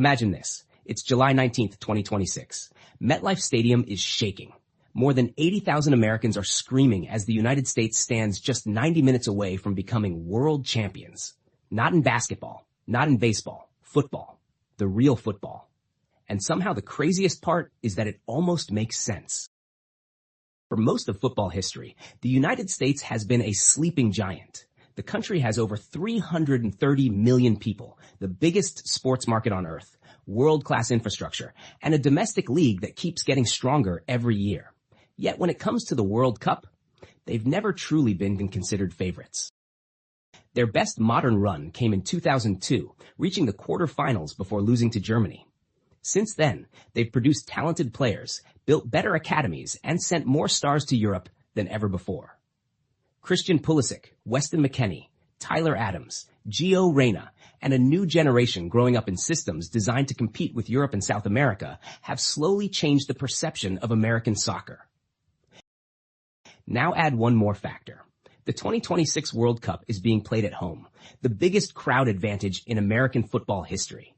Imagine this. It's July 19th, 2026. MetLife Stadium is shaking. More than 80,000 Americans are screaming as the United States stands just 90 minutes away from becoming world champions. Not in basketball, not in baseball, football, the real football. And somehow the craziest part is that it almost makes sense. For most of football history, the United States has been a sleeping giant. The country has over 330 million people, the biggest sports market on earth, world-class infrastructure, and a domestic league that keeps getting stronger every year. Yet when it comes to the World Cup, they've never truly been considered favorites. Their best modern run came in 2002, reaching the quarterfinals before losing to Germany. Since then, they've produced talented players, built better academies, and sent more stars to Europe than ever before. Christian Pulisic, Weston McKennie, Tyler Adams, Gio Reyna, and a new generation growing up in systems designed to compete with Europe and South America have slowly changed the perception of American soccer. Now add one more factor. The 2026 World Cup is being played at home, the biggest crowd advantage in American football history.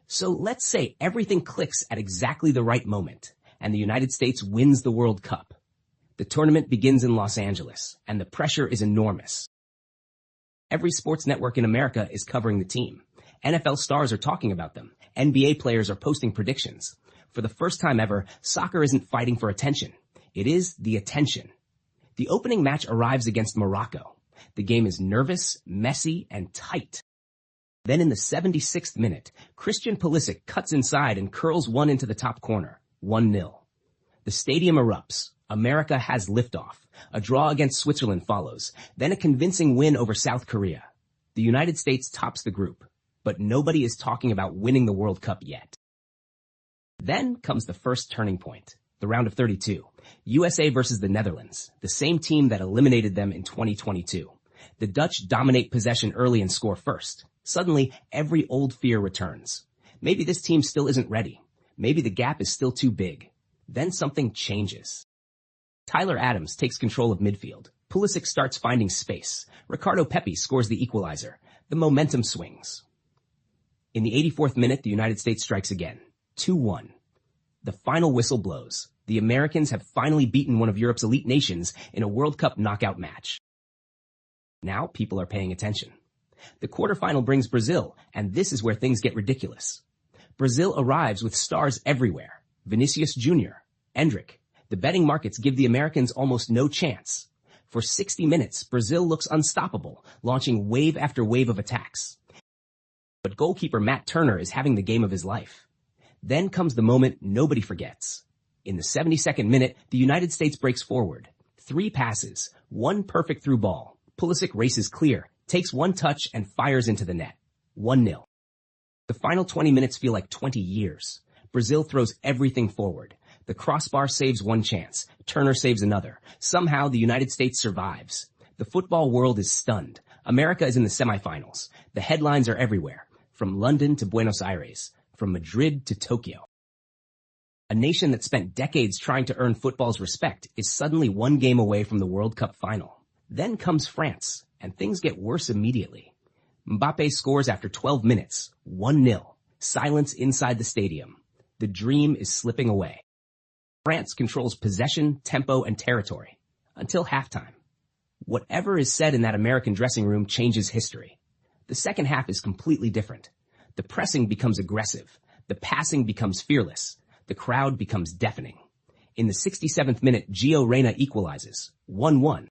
So let's say everything clicks at exactly the right moment, and the United States wins the World Cup. The tournament begins in Los Angeles, and the pressure is enormous. Every sports network in America is covering the team. NFL stars are talking about them. NBA players are posting predictions. For the first time ever, soccer isn't fighting for attention. It is the attention. The opening match arrives against Morocco. The game is nervous, messy, and tight. Then in the 76th minute, Christian Pulisic cuts inside and curls one into the top corner, 1-0. The stadium erupts. America has liftoff. A draw against Switzerland follows, then a convincing win over South Korea. The United States tops the group, but nobody is talking about winning the World Cup yet. Then comes the first turning point, the round of 32. USA versus the Netherlands, the same team that eliminated them in 2022. The Dutch dominate possession early and score first. Suddenly, every old fear returns. Maybe this team still isn't ready. Maybe the gap is still too big. Then something changes. Tyler Adams takes control of midfield. Pulisic starts finding space. Ricardo Pepi scores the equalizer. The momentum swings. In the 84th minute, the United States strikes again. 2-1. The final whistle blows. The Americans have finally beaten one of Europe's elite nations in a World Cup knockout match. Now people are paying attention. The quarterfinal brings Brazil, and this is where things get ridiculous. Brazil arrives with stars everywhere. Vinicius Jr., Endrick. The betting markets give the Americans almost no chance. For 60 minutes, Brazil looks unstoppable, launching wave after wave of attacks. But goalkeeper Matt Turner is having the game of his life. Then comes the moment nobody forgets. In the 72nd minute, the United States breaks forward. 3 passes, 1 perfect through ball. Pulisic races clear, takes 1 touch, and fires into the net. 1-0. The final 20 minutes feel like 20 years. Brazil throws everything forward. The crossbar saves 1 chance. Turner saves another. Somehow, the United States survives. The football world is stunned. America is in the semifinals. The headlines are everywhere, from London to Buenos Aires, from Madrid to Tokyo. A nation that spent decades trying to earn football's respect is suddenly 1 game away from the World Cup final. Then comes France, and things get worse immediately. Mbappe scores after 12 minutes, 1-0. Silence inside the stadium. The dream is slipping away. France controls possession, tempo, and territory. Until halftime. Whatever is said in that American dressing room changes history. The second half is completely different. The pressing becomes aggressive. The passing becomes fearless. The crowd becomes deafening. In the 67th minute, Gio Reyna equalizes. 1-1.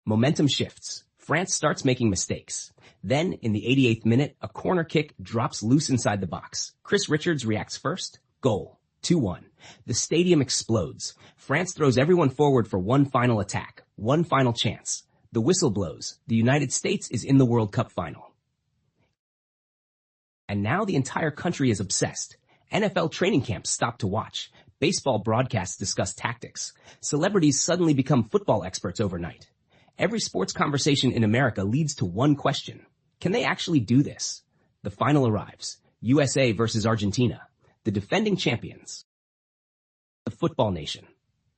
Momentum shifts. France starts making mistakes. Then, in the 88th minute, a corner kick drops loose inside the box. Chris Richards reacts first. Goal. 2-1. The stadium explodes. France throws everyone forward for 1 final attack, 1 final chance. The whistle blows. The United States is in the World Cup final. And now the entire country is obsessed. NFL training camps stop to watch. Baseball broadcasts discuss tactics. Celebrities suddenly become football experts overnight. Every sports conversation in America leads to 1 question. Can they actually do this? The final arrives. USA versus Argentina. The defending champions. The football nation.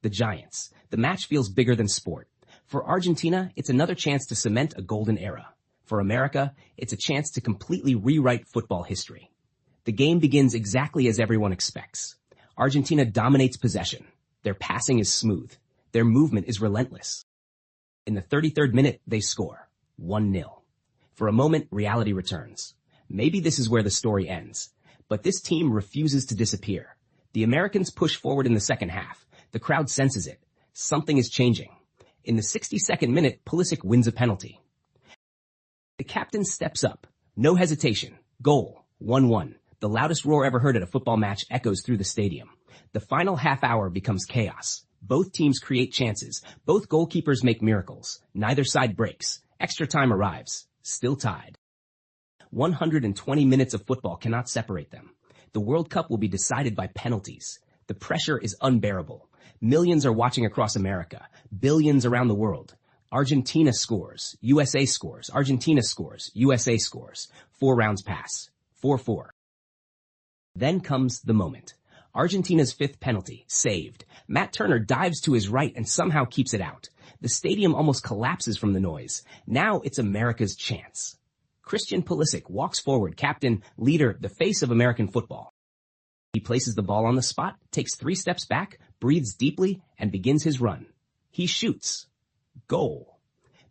The Giants. The match feels bigger than sport. For Argentina, it's another chance to cement a golden era. For America, it's a chance to completely rewrite football history. The game begins exactly as everyone expects. Argentina dominates possession. Their passing is smooth. Their movement is relentless. In the 33rd minute, they score 1-0. For a moment, reality returns. Maybe this is where the story ends. But this team refuses to disappear. The Americans push forward in the second half. The crowd senses it. Something is changing. In the 62nd minute, Pulisic wins a penalty. The captain steps up. No hesitation. Goal. 1-1. The loudest roar ever heard at a football match echoes through the stadium. The final half hour becomes chaos. Both teams create chances. Both goalkeepers make miracles. Neither side breaks. Extra time arrives. Still tied. 120 minutes of football cannot separate them. The World Cup will be decided by penalties. The pressure is unbearable. Millions are watching across America. Billions around the world. Argentina scores. USA scores. Argentina scores. USA scores. 4 rounds pass. 4-4. Then comes the moment. Argentina's 5th penalty, saved. Matt Turner dives to his right and somehow keeps it out. The stadium almost collapses from the noise. Now it's America's chance. Christian Pulisic walks forward, captain, leader, the face of American football. He places the ball on the spot, takes 3 steps back, breathes deeply, and begins his run. He shoots. Goal.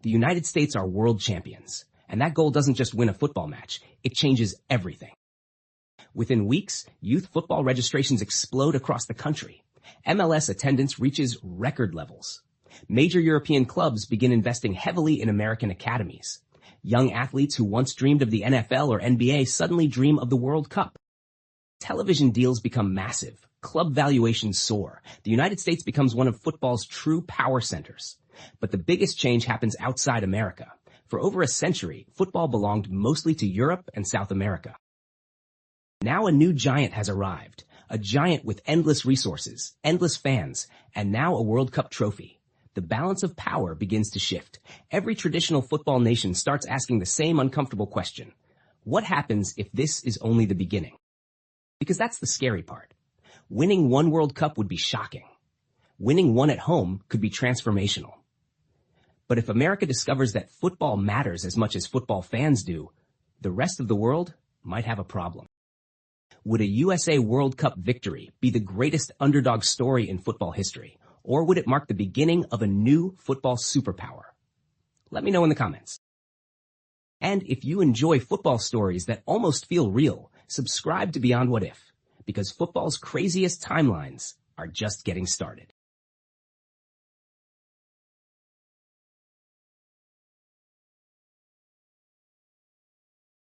The United States are world champions. And that goal doesn't just win a football match. It changes everything. Within weeks, youth football registrations explode across the country. MLS attendance reaches record levels. Major European clubs begin investing heavily in American academies. Young athletes who once dreamed of the NFL or NBA suddenly dream of the World Cup. Television deals become massive. Club valuations soar. The United States becomes one of football's true power centers. But the biggest change happens outside America. For over a century, football belonged mostly to Europe and South America. Now a new giant has arrived. A giant with endless resources, endless fans, and now a World Cup trophy. The balance of power begins to shift. Every traditional football nation starts asking the same uncomfortable question. What happens if this is only the beginning? Because that's the scary part. Winning one World Cup would be shocking. Winning one at home could be transformational. But if America discovers that football matters as much as football fans do, the rest of the world might have a problem. Would a USA World Cup victory be the greatest underdog story in football history? Or would it mark the beginning of a new football superpower? Let me know in the comments. And if you enjoy football stories that almost feel real, subscribe to Beyond What If, because football's craziest timelines are just getting started.